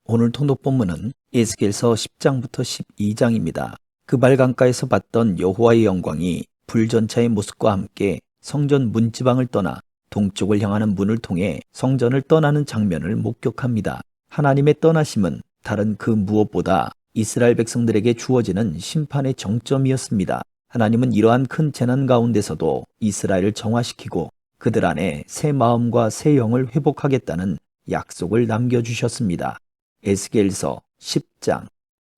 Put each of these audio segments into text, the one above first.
오늘 통독 본문은 에스겔서 10장부터 12장입니다. 그발 강가에서 봤던 여호와의 영광이 불전차의 모습과 함께 성전 문지방을 떠나 동쪽을 향하는 문을 통해 성전을 떠나는 장면을 목격합니다. 하나님의 떠나심은 다른 그 무엇보다 이스라엘 백성들에게 주어지는 심판의 정점이었습니다. 하나님은 이러한 큰 재난 가운데서도 이스라엘을 정화시키고 그들 안에 새 마음과 새 영을 회복하겠다는 약속을 남겨주셨습니다. 에스겔서 10장.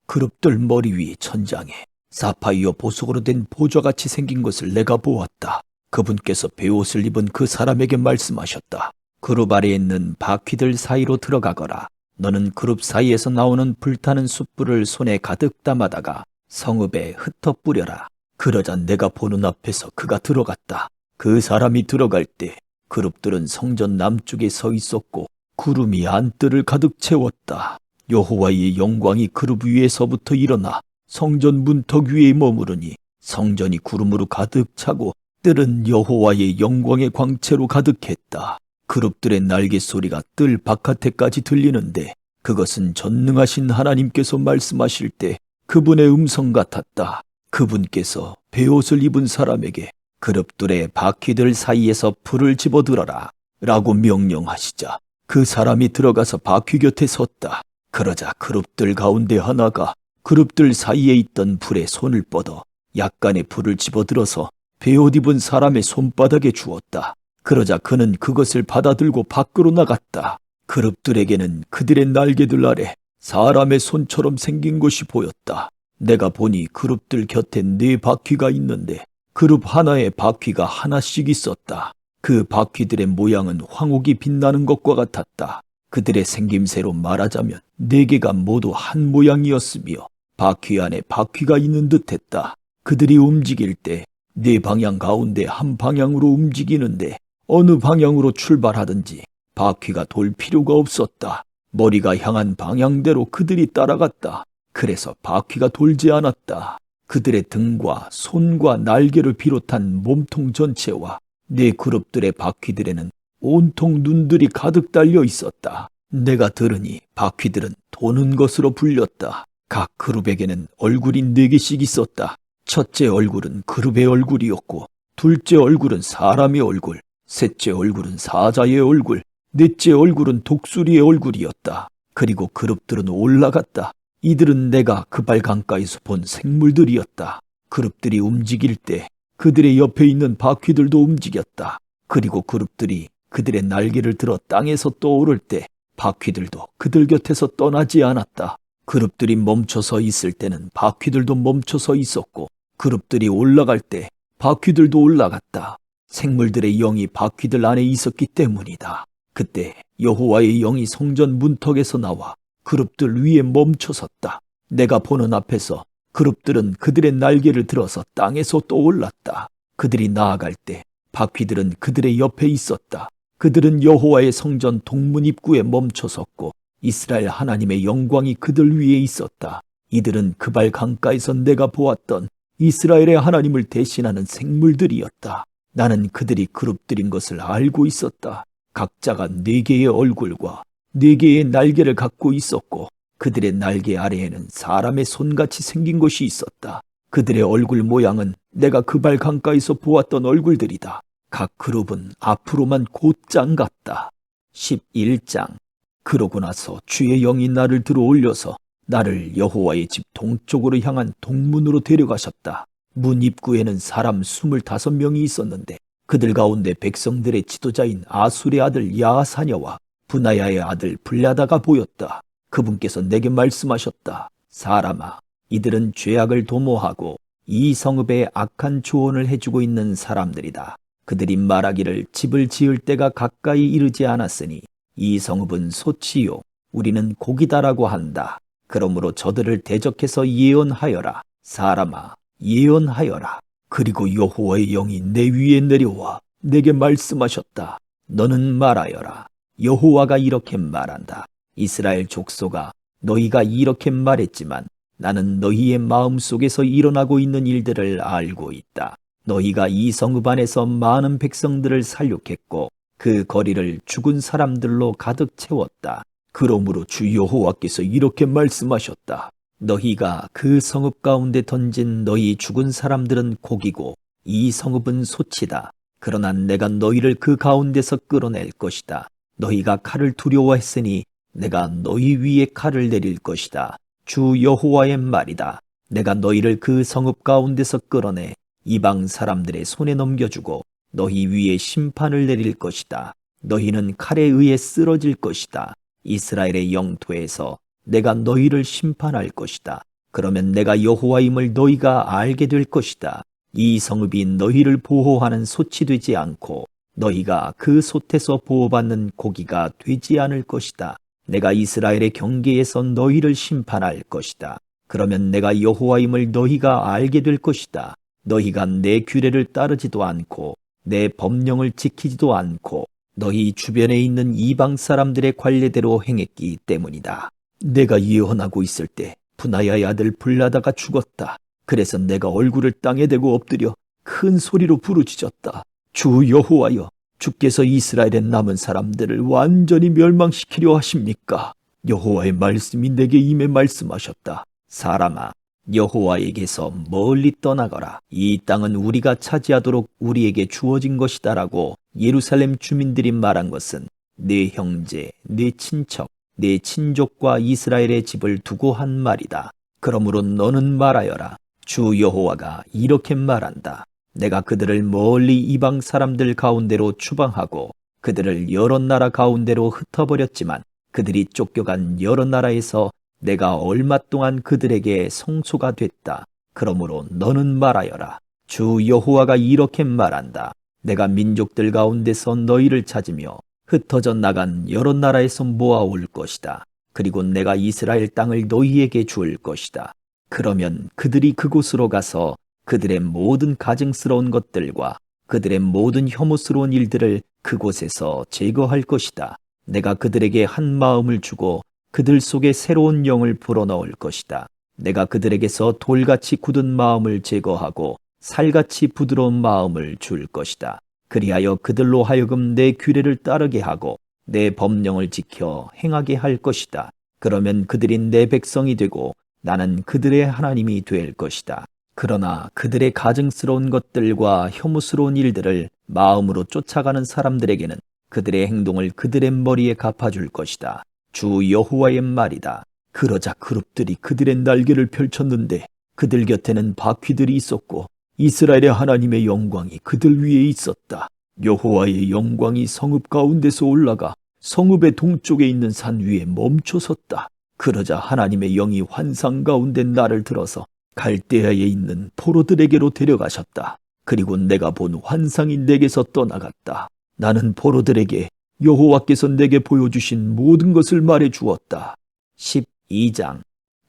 그룹들 머리 위 천장에 사파이어 보석으로 된 보좌같이 생긴 것을 내가 보았다. 그분께서 베옷을 입은 그 사람에게 말씀하셨다. 그룹 아래에 있는 바퀴들 사이로 들어가거라. 너는 그룹 사이에서 나오는 불타는 숯불을 손에 가득 담아다가 성읍에 흩어 뿌려라. 그러자 내가 보는 앞에서 그가 들어갔다. 그 사람이 들어갈 때 그룹들은 성전 남쪽에 서 있었고 구름이 안뜰을 가득 채웠다. 여호와의 영광이 그룹 위에서부터 일어나 성전 문턱 위에 머무르니 성전이 구름으로 가득 차고 뜰은 여호와의 영광의 광채로 가득했다. 그룹들의 날개 소리가 뜰 바깥에까지 들리는데 그것은 전능하신 하나님께서 말씀하실 때 그분의 음성 같았다. 그분께서 베옷을 입은 사람에게 그룹들의 바퀴들 사이에서 불을 집어들어라 라고 명령하시자 그 사람이 들어가서 바퀴 곁에 섰다. 그러자 그룹들 가운데 하나가 그룹들 사이에 있던 불에 손을 뻗어 약간의 불을 집어들어서 베옷 입은 사람의 손바닥에 주었다. 그러자 그는 그것을 받아들고 밖으로 나갔다. 그룹들에게는 그들의 날개들 아래 사람의 손처럼 생긴 것이 보였다. 내가 보니 그룹들 곁에 4바퀴가 있는데 그룹 하나에 바퀴가 하나씩 있었다. 그 바퀴들의 모양은 황옥이 빛나는 것과 같았다. 그들의 생김새로 말하자면 4개가 모두 한 모양이었으며 바퀴 안에 바퀴가 있는 듯했다. 그들이 움직일 때 4방향 가운데 한 방향으로 움직이는데 어느 방향으로 출발하든지 바퀴가 돌 필요가 없었다. 머리가 향한 방향대로 그들이 따라갔다. 그래서 바퀴가 돌지 않았다. 그들의 등과 손과 날개를 비롯한 몸통 전체와 4그룹들의 바퀴들에는 온통 눈들이 가득 달려 있었다. 내가 들으니 바퀴들은 도는 것으로 불렸다. 각 그룹에게는 얼굴이 4개씩 있었다. 첫째 얼굴은 그룹의 얼굴이었고 둘째 얼굴은 사람의 얼굴, 셋째 얼굴은 사자의 얼굴, 넷째 얼굴은 독수리의 얼굴이었다. 그리고 그룹들은 올라갔다. 이들은 내가 그발 강가에서 본 생물들이었다. 그룹들이 움직일 때 그들의 옆에 있는 바퀴들도 움직였다. 그리고 그룹들이 그들의 날개를 들어 땅에서 떠오를 때 바퀴들도 그들 곁에서 떠나지 않았다. 그룹들이 멈춰서 있을 때는 바퀴들도 멈춰서 있었고 그룹들이 올라갈 때 바퀴들도 올라갔다. 생물들의 영이 바퀴들 안에 있었기 때문이다. 그때 여호와의 영이 성전 문턱에서 나와 그룹들 위에 멈춰섰다. 내가 보는 앞에서 그룹들은 그들의 날개를 들어서 땅에서 떠올랐다. 그들이 나아갈 때 바퀴들은 그들의 옆에 있었다. 그들은 여호와의 성전 동문 입구에 멈춰섰고 이스라엘 하나님의 영광이 그들 위에 있었다. 이들은 그발 강가에서 내가 보았던 이스라엘의 하나님을 대신하는 생물들이었다. 나는 그들이 그룹들인 것을 알고 있었다. 각자가 4개의 얼굴과 4개의 날개를 갖고 있었고 그들의 날개 아래에는 사람의 손같이 생긴 것이 있었다. 그들의 얼굴 모양은 내가 그발 강가에서 보았던 얼굴들이다. 각 그룹은 앞으로만 곧장 같다. 11장. 그러고 나서 주의 영이 나를 들어 올려서 나를 여호와의 집 동쪽으로 향한 동문으로 데려가셨다. 문 입구에는 사람 25명이 있었는데 그들 가운데 백성들의 지도자인 아술의 아들 야사냐와 분하야의 아들 블야다가 보였다. 그분께서 내게 말씀하셨다. 사람아, 이들은 죄악을 도모하고 이 성읍에 악한 조언을 해주고 있는 사람들이다. 그들이 말하기를 집을 지을 때가 가까이 이르지 않았으니 이 성읍은 소치요 우리는 고기다라고 한다. 그러므로 저들을 대적해서 예언하여라. 사람아, 예언하여라. 그리고 여호와의 영이 내 위에 내려와 내게 말씀하셨다. 너는 말하여라. 여호와가 이렇게 말한다. 이스라엘 족속아, 너희가 이렇게 말했지만 나는 너희의 마음속에서 일어나고 있는 일들을 알고 있다. 너희가 이 성읍 안에서 많은 백성들을 살육했고 그 거리를 죽은 사람들로 가득 채웠다. 그러므로 주 여호와께서 이렇게 말씀하셨다. 너희가 그 성읍 가운데 던진 너희 죽은 사람들은 고기고 이 성읍은 소치다. 그러나 내가 너희를 그 가운데서 끌어낼 것이다. 너희가 칼을 두려워했으니 내가 너희 위에 칼을 내릴 것이다. 주 여호와의 말이다. 내가 너희를 그 성읍 가운데서 끌어내 이방 사람들의 손에 넘겨주고 너희 위에 심판을 내릴 것이다. 너희는 칼에 의해 쓰러질 것이다. 이스라엘의 영토에서 내가 너희를 심판할 것이다. 그러면 내가 여호와임을 너희가 알게 될 것이다. 이 성읍이 너희를 보호하는 솥이 되지 않고 너희가 그 솥에서 보호받는 고기가 되지 않을 것이다. 내가 이스라엘의 경계에서 너희를 심판할 것이다. 그러면 내가 여호와임을 너희가 알게 될 것이다. 너희가 내 규례를 따르지도 않고 내 법령을 지키지도 않고 너희 주변에 있는 이방 사람들의 관례대로 행했기 때문이다. 내가 예언하고 있을 때 분하야의 아들 블라다가 죽었다. 그래서 내가 얼굴을 땅에 대고 엎드려 큰 소리로 부르짖었다. 주 여호와여, 주께서 이스라엘의 남은 사람들을 완전히 멸망시키려 하십니까? 여호와의 말씀이 내게 임해 말씀하셨다. 사람아, 여호와에게서 멀리 떠나거라. 이 땅은 우리가 차지하도록 우리에게 주어진 것이다라고 예루살렘 주민들이 말한 것은 네 형제, 네 친척, 네 친족과 이스라엘의 집을 두고 한 말이다. 그러므로 너는 말하여라. 주 여호와가 이렇게 말한다. 내가 그들을 멀리 이방 사람들 가운데로 추방하고 그들을 여러 나라 가운데로 흩어버렸지만 그들이 쫓겨간 여러 나라에서 내가 얼마 동안 그들에게 성소가 됐다. 그러므로 너는 말하여라. 주 여호와가 이렇게 말한다. 내가 민족들 가운데서 너희를 찾으며 흩어져 나간 여러 나라에서 모아올 것이다. 그리고 내가 이스라엘 땅을 너희에게 줄 것이다. 그러면 그들이 그곳으로 가서 그들의 모든 가증스러운 것들과 그들의 모든 혐오스러운 일들을 그곳에서 제거할 것이다. 내가 그들에게 한 마음을 주고 그들 속에 새로운 영을 불어넣을 것이다. 내가 그들에게서 돌같이 굳은 마음을 제거하고 살같이 부드러운 마음을 줄 것이다. 그리하여 그들로 하여금 내 규례를 따르게 하고 내 법령을 지켜 행하게 할 것이다. 그러면 그들이 내 백성이 되고 나는 그들의 하나님이 될 것이다. 그러나 그들의 가증스러운 것들과 혐오스러운 일들을 마음으로 쫓아가는 사람들에게는 그들의 행동을 그들의 머리에 갚아줄 것이다. 주 여호와의 말이다. 그러자 그룹들이 그들의 날개를 펼쳤는데 그들 곁에는 바퀴들이 있었고 이스라엘의 하나님의 영광이 그들 위에 있었다. 여호와의 영광이 성읍 가운데서 올라가 성읍의 동쪽에 있는 산 위에 멈춰섰다. 그러자 하나님의 영이 환상 가운데 나를 들어서 갈대아에 있는 포로들에게로 데려가셨다. 그리고 내가 본 환상이 내게서 떠나갔다. 나는 포로들에게 여호와께서 내게 보여주신 모든 것을 말해 주었다. 12장.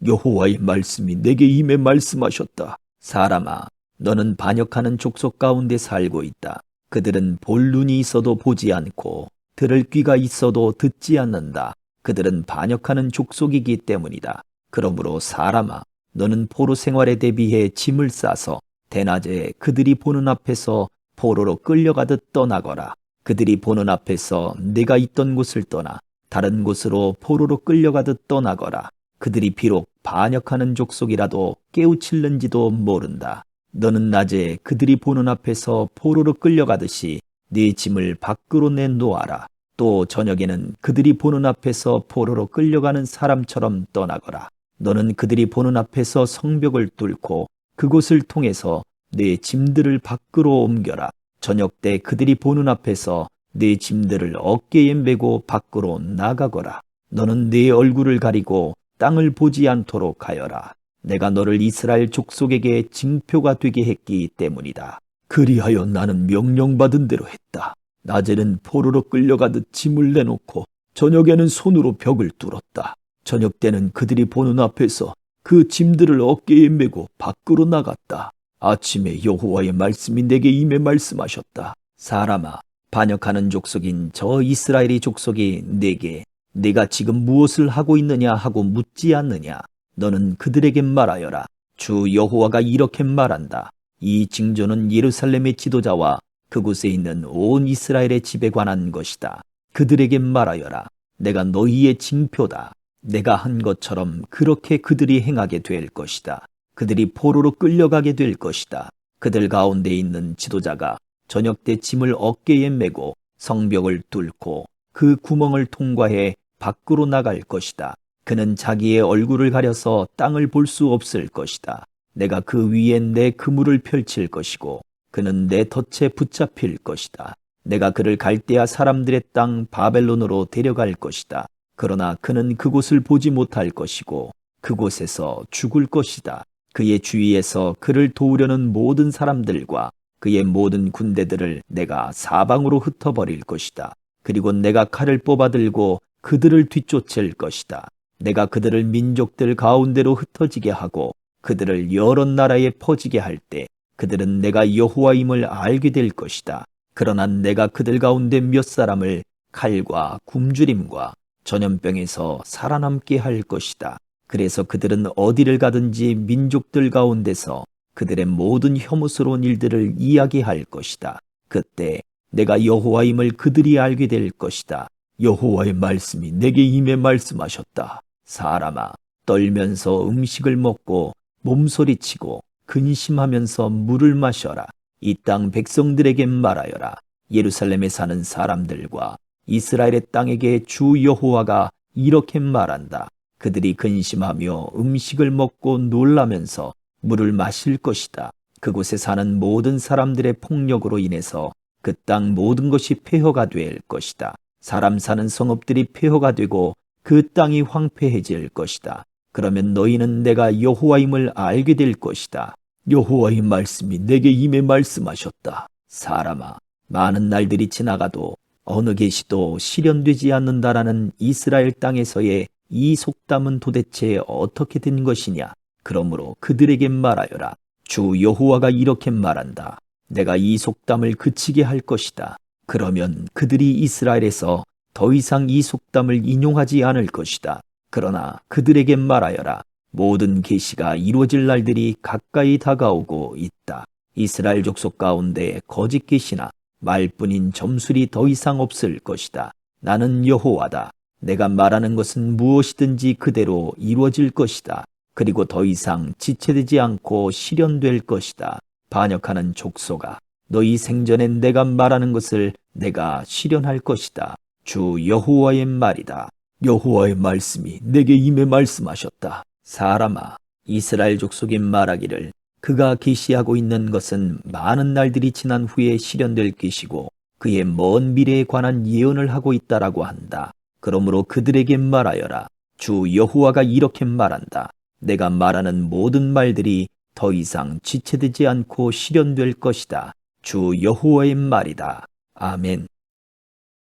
여호와의 말씀이 내게 임해 말씀하셨다. 사람아, 너는 반역하는 족속 가운데 살고 있다. 그들은 볼 눈이 있어도 보지 않고 들을 귀가 있어도 듣지 않는다. 그들은 반역하는 족속이기 때문이다. 그러므로 사람아, 너는 포로 생활에 대비해 짐을 싸서 대낮에 그들이 보는 앞에서 포로로 끌려가듯 떠나거라. 그들이 보는 앞에서 네가 있던 곳을 떠나 다른 곳으로 포로로 끌려가듯 떠나거라. 그들이 비록 반역하는 족속이라도 깨우칠는지도 모른다. 너는 낮에 그들이 보는 앞에서 포로로 끌려가듯이 네 짐을 밖으로 내놓아라. 또 저녁에는 그들이 보는 앞에서 포로로 끌려가는 사람처럼 떠나거라. 너는 그들이 보는 앞에서 성벽을 뚫고 그곳을 통해서 네 짐들을 밖으로 옮겨라. 저녁 때 그들이 보는 앞에서 네 짐들을 어깨에 메고 밖으로 나가거라. 너는 네 얼굴을 가리고 땅을 보지 않도록 하여라. 내가 너를 이스라엘 족속에게 징표가 되게 했기 때문이다. 그리하여 나는 명령받은 대로 했다. 낮에는 포로로 끌려가듯 짐을 내놓고 저녁에는 손으로 벽을 뚫었다. 저녁 때는 그들이 보는 앞에서 그 짐들을 어깨에 메고 밖으로 나갔다. 아침에 여호와의 말씀이 내게 임해 말씀하셨다. 사람아, 반역하는 족속인 저 이스라엘의 족속이 내게 네가 지금 무엇을 하고 있느냐 하고 묻지 않느냐. 너는 그들에게 말하여라. 주 여호와가 이렇게 말한다. 이 징조는 예루살렘의 지도자와 그곳에 있는 온 이스라엘의 집에 관한 것이다. 그들에게 말하여라. 내가 너희의 징표다. 내가 한 것처럼 그렇게 그들이 행하게 될 것이다. 그들이 포로로 끌려가게 될 것이다. 그들 가운데 있는 지도자가 저녁 때 짐을 어깨에 메고 성벽을 뚫고 그 구멍을 통과해 밖으로 나갈 것이다. 그는 자기의 얼굴을 가려서 땅을 볼 수 없을 것이다. 내가 그 위에 내 그물을 펼칠 것이고 그는 내 덫에 붙잡힐 것이다. 내가 그를 갈대아 사람들의 땅 바벨론으로 데려갈 것이다. 그러나 그는 그곳을 보지 못할 것이고 그곳에서 죽을 것이다. 그의 주위에서 그를 도우려는 모든 사람들과 그의 모든 군대들을 내가 사방으로 흩어버릴 것이다. 그리고 내가 칼을 뽑아들고 그들을 뒤쫓을 것이다. 내가 그들을 민족들 가운데로 흩어지게 하고 그들을 여러 나라에 퍼지게 할 때 그들은 내가 여호와임을 알게 될 것이다. 그러나 내가 그들 가운데 몇 사람을 칼과 굶주림과 전염병에서 살아남게 할 것이다. 그래서 그들은 어디를 가든지 민족들 가운데서 그들의 모든 혐오스러운 일들을 이야기할 것이다. 그때 내가 여호와임을 그들이 알게 될 것이다. 여호와의 말씀이 내게 임해 말씀하셨다. 사람아, 떨면서 음식을 먹고 몸소리치고 근심하면서 물을 마셔라. 이 땅 백성들에게 말하여라. 예루살렘에 사는 사람들과 이스라엘의 땅에게 주 여호와가 이렇게 말한다. 그들이 근심하며 음식을 먹고 놀라면서 물을 마실 것이다. 그곳에 사는 모든 사람들의 폭력으로 인해서 그 땅 모든 것이 폐허가 될 것이다. 사람 사는 성읍들이 폐허가 되고 그 땅이 황폐해질 것이다. 그러면 너희는 내가 여호와임을 알게 될 것이다. 여호와의 말씀이 내게 임해 말씀하셨다. 사람아, 많은 날들이 지나가도 어느 계시도 실현되지 않는다라는 이스라엘 땅에서의 이 속담은 도대체 어떻게 된 것이냐? 그러므로 그들에게 말하여라. 주 여호와가 이렇게 말한다. 내가 이 속담을 그치게 할 것이다. 그러면 그들이 이스라엘에서 더 이상 이 속담을 인용하지 않을 것이다. 그러나 그들에게 말하여라. 모든 계시가 이루어질 날들이 가까이 다가오고 있다. 이스라엘 족속 가운데 거짓 계시나 말뿐인 점술이 더 이상 없을 것이다. 나는 여호와다. 내가 말하는 것은 무엇이든지 그대로 이루어질 것이다. 그리고 더 이상 지체되지 않고 실현될 것이다. 반역하는 족속아, 너희 생전에 내가 말하는 것을 내가 실현할 것이다. 주 여호와의 말이다. 여호와의 말씀이 내게 임해 말씀하셨다. 사람아, 이스라엘 족속이 말하기를 그가 계시하고 있는 것은 많은 날들이 지난 후에 실현될 것이고 그의 먼 미래에 관한 예언을 하고 있다라고 한다. 그러므로 그들에게 말하여라. 주 여호와가 이렇게 말한다. 내가 말하는 모든 말들이 더 이상 지체되지 않고 실현될 것이다. 주 여호와의 말이다. 아멘.